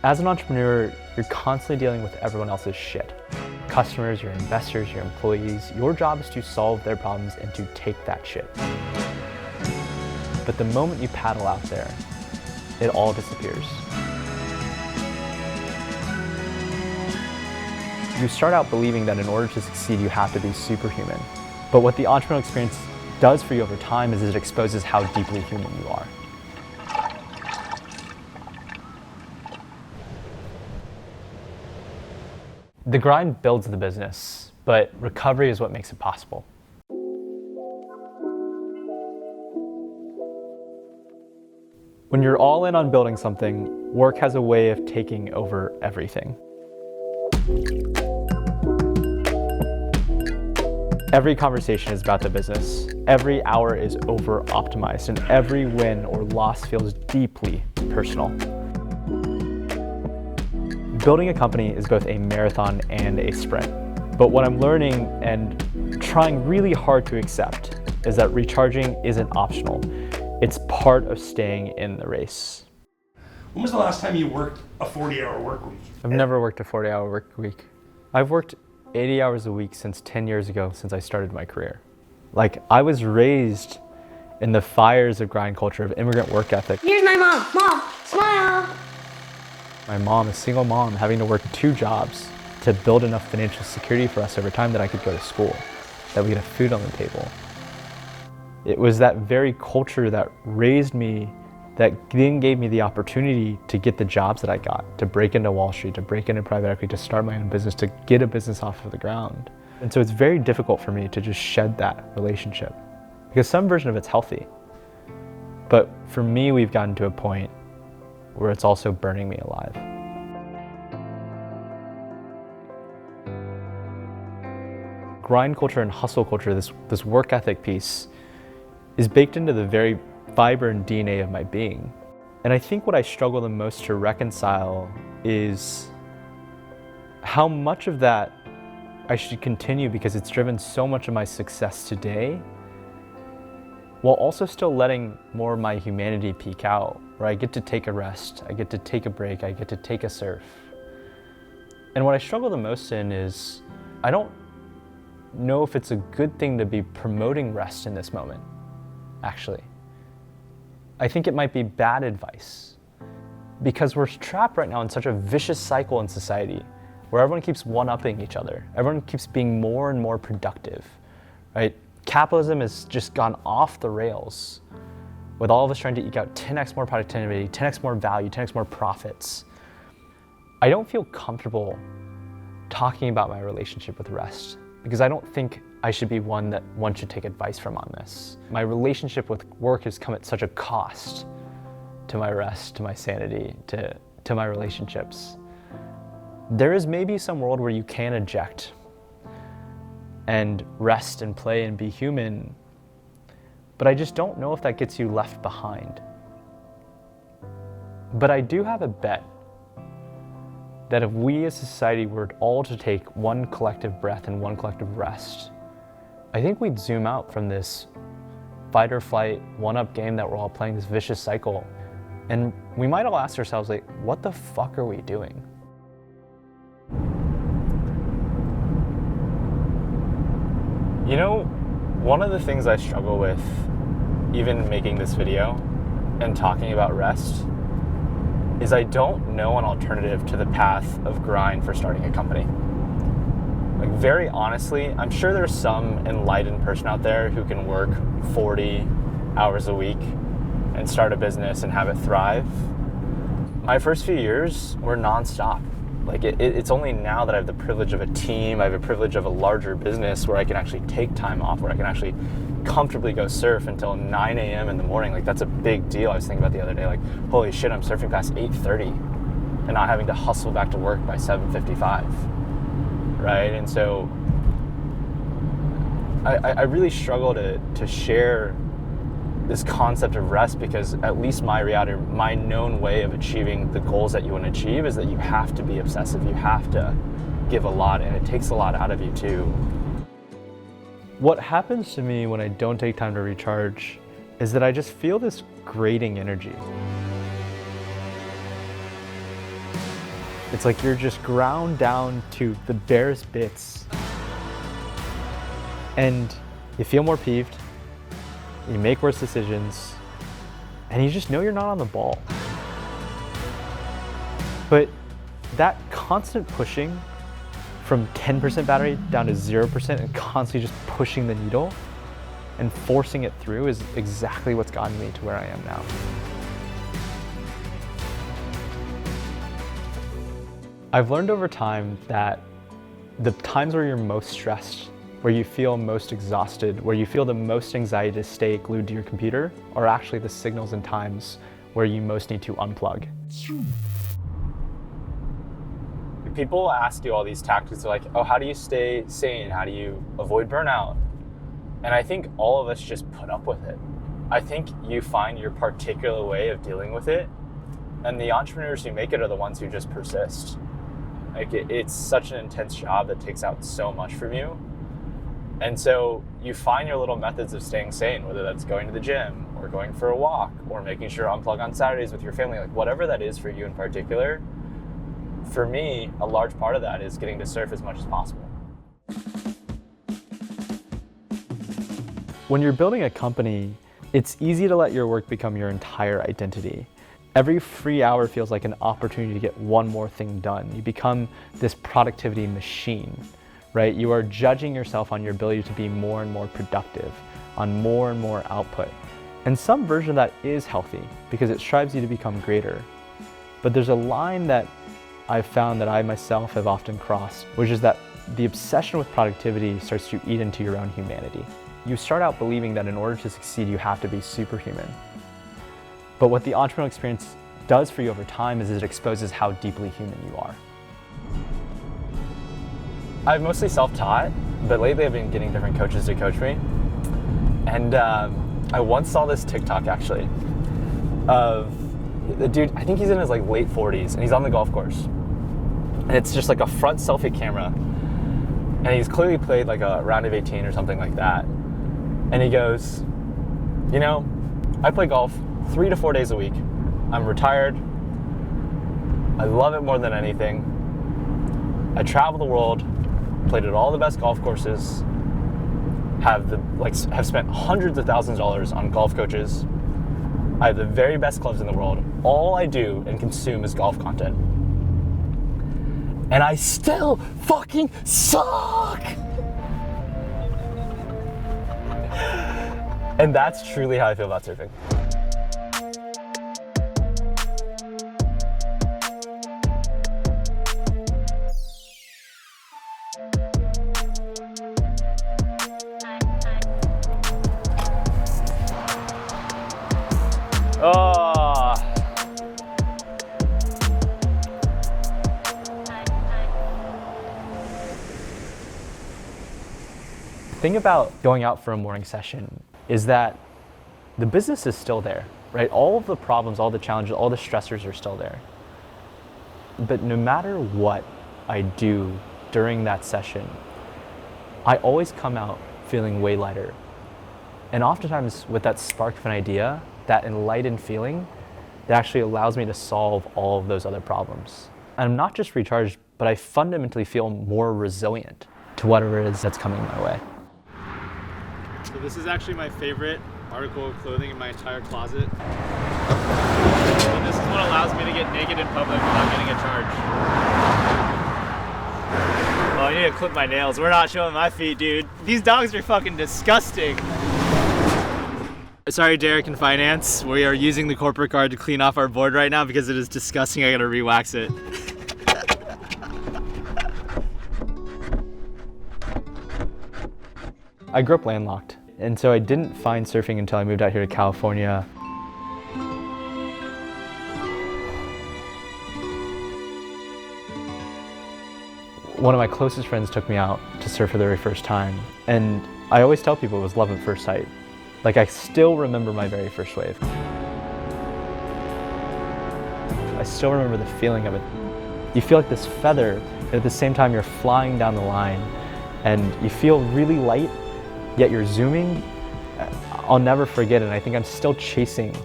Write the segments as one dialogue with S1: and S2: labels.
S1: As an entrepreneur, you're constantly dealing with everyone else's shit. Customers, your investors, your employees. Your job is to solve their problems and to take that shit. But the moment you paddle out there, it all disappears. You start out believing that in order to succeed, you have to be superhuman. But what the entrepreneurial experience does for you over time is it exposes how deeply human you are. The grind builds the business, but recovery is what makes it possible. When you're all in on building something, work has a way of taking over everything. Every conversation is about the business. Every hour is over-optimized, and every win or loss feels deeply personal. Building a company is both a marathon and a sprint. But what I'm learning and trying really hard to accept is that recharging isn't optional. It's part of staying in the race.
S2: When was the last time you worked a 40-hour work week?
S1: I've never worked a 40-hour work week. I've worked 80 hours a week since 10 years ago, since I started my career. Like, I was raised in the fires of grind culture, of immigrant work ethic.
S3: Here's my mom. Mom, smile.
S1: My mom, a single mom, having to work 2 jobs to build enough financial security for us over time that I could go to school, that we could have food on the table. It was that very culture that raised me, that then gave me the opportunity to get the jobs that I got, to break into Wall Street, to break into private equity, to start my own business, to get a business off of the ground. And so it's very difficult for me to just shed that relationship, because some version of it's healthy. But for me, we've gotten to a point where it's also burning me alive. Grind culture and hustle culture, this work ethic piece, is baked into the very fiber and DNA of my being. And I think what I struggle the most to reconcile is how much of that I should continue, because it's driven so much of my success today, while also still letting more of my humanity peek out, where I get to take a rest, I get to take a break, I get to take a surf. And what I struggle the most in is, I don't know if it's a good thing to be promoting rest in this moment, actually. I think it might be bad advice, because we're trapped right now in such a vicious cycle in society where everyone keeps one-upping each other. Everyone keeps being more and more productive, right? Capitalism has just gone off the rails with all of us trying to eke out 10x more productivity, 10x more value, 10x more profits. I don't feel comfortable talking about my relationship with rest, because I don't think I should be one that one should take advice from on this. My relationship with work has come at such a cost to my rest, to my sanity, to my relationships. There is maybe some world where you can eject and rest and play and be human, but I just don't know if that gets you left behind. But I do have a bet that if we as a society were all to take one collective breath and one collective rest, I think we'd zoom out from this fight or flight, one-up game that we're all playing, this vicious cycle. And we might all ask ourselves, like, what the fuck are we doing? You know, one of the things I struggle with, even making this video and talking about rest, is I don't know an alternative to the path of grind for starting a company. Like, very honestly, I'm sure there's some enlightened person out there who can work 40 hours a week and start a business and have it thrive. My first few years were nonstop. Like, it's only now that I have the privilege of a team, I have a privilege of a larger business where I can actually take time off, where I can actually comfortably go surf until 9 a.m. in the morning. Like, that's a big deal. I was thinking about the other day, like, holy shit, I'm surfing past 8:30 and not having to hustle back to work by 7:55, right? And so I really struggle to share this concept of rest, because at least my reality, my known way of achieving the goals that you want to achieve is that you have to be obsessive, you have to give a lot, and it takes a lot out of you too. What happens to me when I don't take time to recharge is that I just feel this grating energy. It's like you're just ground down to the barest bits. And you feel more peeved, you make worse decisions, and you just know you're not on the ball. But that constant pushing from 10% battery down to 0% and constantly just pushing the needle and forcing it through is exactly what's gotten me to where I am now. I've learned over time that the times where you're most stressed, where you feel most exhausted, where you feel the most anxiety to stay glued to your computer, are actually the signals and times where you most need to unplug. People ask you all these tactics like, oh, how do you stay sane? How do you avoid burnout? And I think all of us just put up with it. I think you find your particular way of dealing with it, and the entrepreneurs who make it are the ones who just persist. Like it's such an intense job that takes out so much from you. And so you find your little methods of staying sane, whether that's going to the gym or going for a walk or making sure to unplug on Saturdays with your family, like whatever that is for you in particular. For me, a large part of that is getting to surf as much as possible. When you're building a company, it's easy to let your work become your entire identity. Every free hour feels like an opportunity to get one more thing done. You become this productivity machine, right? You are judging yourself on your ability to be more and more productive, on more and more output. And some version of that is healthy because it strives you to become greater. But there's a line that I've found that I myself have often crossed, which is that the obsession with productivity starts to eat into your own humanity. You start out believing that in order to succeed, you have to be superhuman. But what the entrepreneurial experience does for you over time is it exposes how deeply human you are. I've mostly self-taught, but lately I've been getting different coaches to coach me. And I once saw this TikTok actually of the dude, I think he's in his like late 40s and he's on the golf course. And it's just like a front selfie camera. And he's clearly played like a round of 18 or something like that. And he goes, you know, I play golf 3 to 4 days a week. I'm retired. I love it more than anything. I travel the world, played at all the best golf courses, have spent hundreds of thousands of dollars on golf coaches. I have the very best clubs in the world. All I do and consume is golf content. And I still fucking suck! And that's truly how I feel about surfing. Oh. The thing about going out for a morning session is that the business is still there, right? All of the problems, all the challenges, all the stressors are still there. But no matter what I do during that session, I always come out feeling way lighter. And oftentimes with that spark of an idea, that enlightened feeling, that actually allows me to solve all of those other problems. And I'm not just recharged, but I fundamentally feel more resilient to whatever it is that's coming my way.
S4: So this is actually my favorite article of clothing in my entire closet. And this is what allows me to get naked in public without getting a charge. Oh, I need to clip my nails. We're not showing my feet, dude. These dogs are fucking disgusting. Sorry, Derek in finance. We are using the corporate card to clean off our board right now because it is disgusting. I gotta re-wax it.
S1: I grew up landlocked, and so I didn't find surfing until I moved out here to California. One of my closest friends took me out to surf for the very first time, and I always tell people it was love at first sight. Like, I still remember my very first wave. I still remember the feeling of it. You feel like this feather, and at the same time you're flying down the line, and you feel really light, yet you're zooming. I'll never forget it, and I think I'm still chasing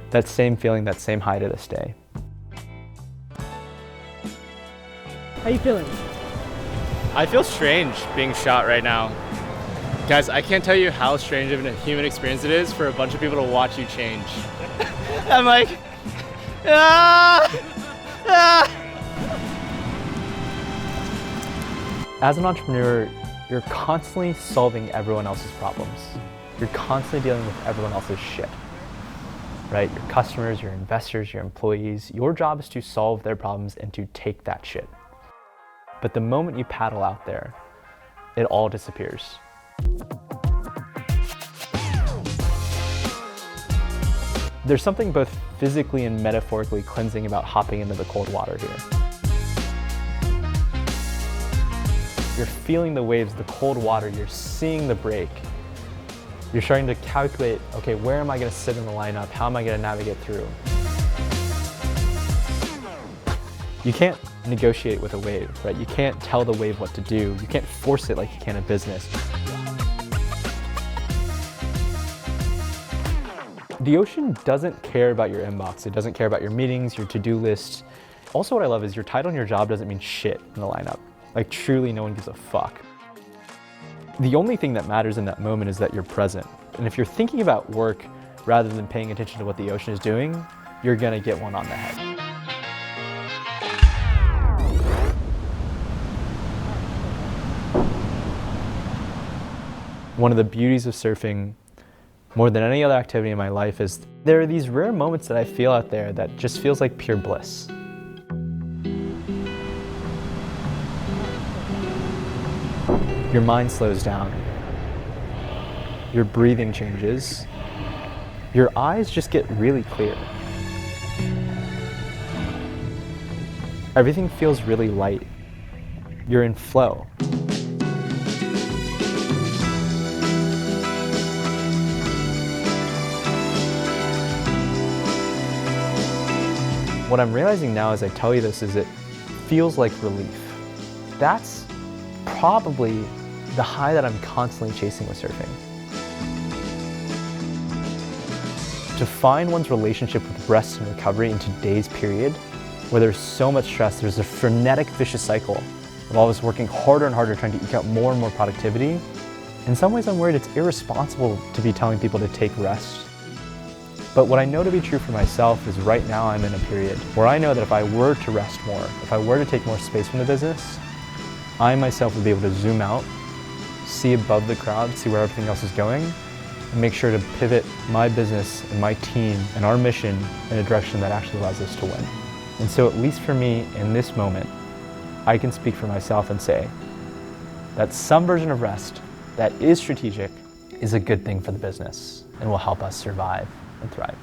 S1: that same feeling, that same high to this day.
S5: How you feeling?
S4: I feel strange being shot right now. Guys, I can't tell you how strange of a human experience it is for a bunch of people to watch you change. I'm like, ah, ah.
S1: As an entrepreneur, you're constantly solving everyone else's problems. You're constantly dealing with everyone else's shit, right? Your customers, your investors, your employees. Your job is to solve their problems and to take that shit. But the moment you paddle out there, it all disappears. There's something both physically and metaphorically cleansing about hopping into the cold water here. You're feeling the waves, the cold water, you're seeing the break. You're starting to calculate, okay, where am I gonna sit in the lineup? How am I gonna navigate through? You can't negotiate with a wave, right? You can't tell the wave what to do. You can't force it like you can in business. The ocean doesn't care about your inbox. It doesn't care about your meetings, your to-do list. Also, what I love is your title and your job doesn't mean shit in the lineup. Like, truly, no one gives a fuck. The only thing that matters in that moment is that you're present. And if you're thinking about work rather than paying attention to what the ocean is doing, you're gonna get one on the head. One of the beauties of surfing, more than any other activity in my life, is there are these rare moments that I feel out there that just feels like pure bliss. Your mind slows down. Your breathing changes. Your eyes just get really clear. Everything feels really light. You're in flow. What I'm realizing now as I tell you this is it feels like relief. That's probably the high that I'm constantly chasing with surfing. To find one's relationship with rest and recovery in today's period, where there's so much stress, there's a frenetic vicious cycle of all of us working harder and harder, trying to eke out more and more productivity. In some ways I'm worried it's irresponsible to be telling people to take rest. But what I know to be true for myself is right now I'm in a period where I know that if I were to rest more, if I were to take more space from the business, I myself would be able to zoom out, see above the crowd, see where everything else is going, and make sure to pivot my business and my team and our mission in a direction that actually allows us to win. And so at least for me in this moment, I can speak for myself and say that some version of rest that is strategic is a good thing for the business and will help us survive and thrive.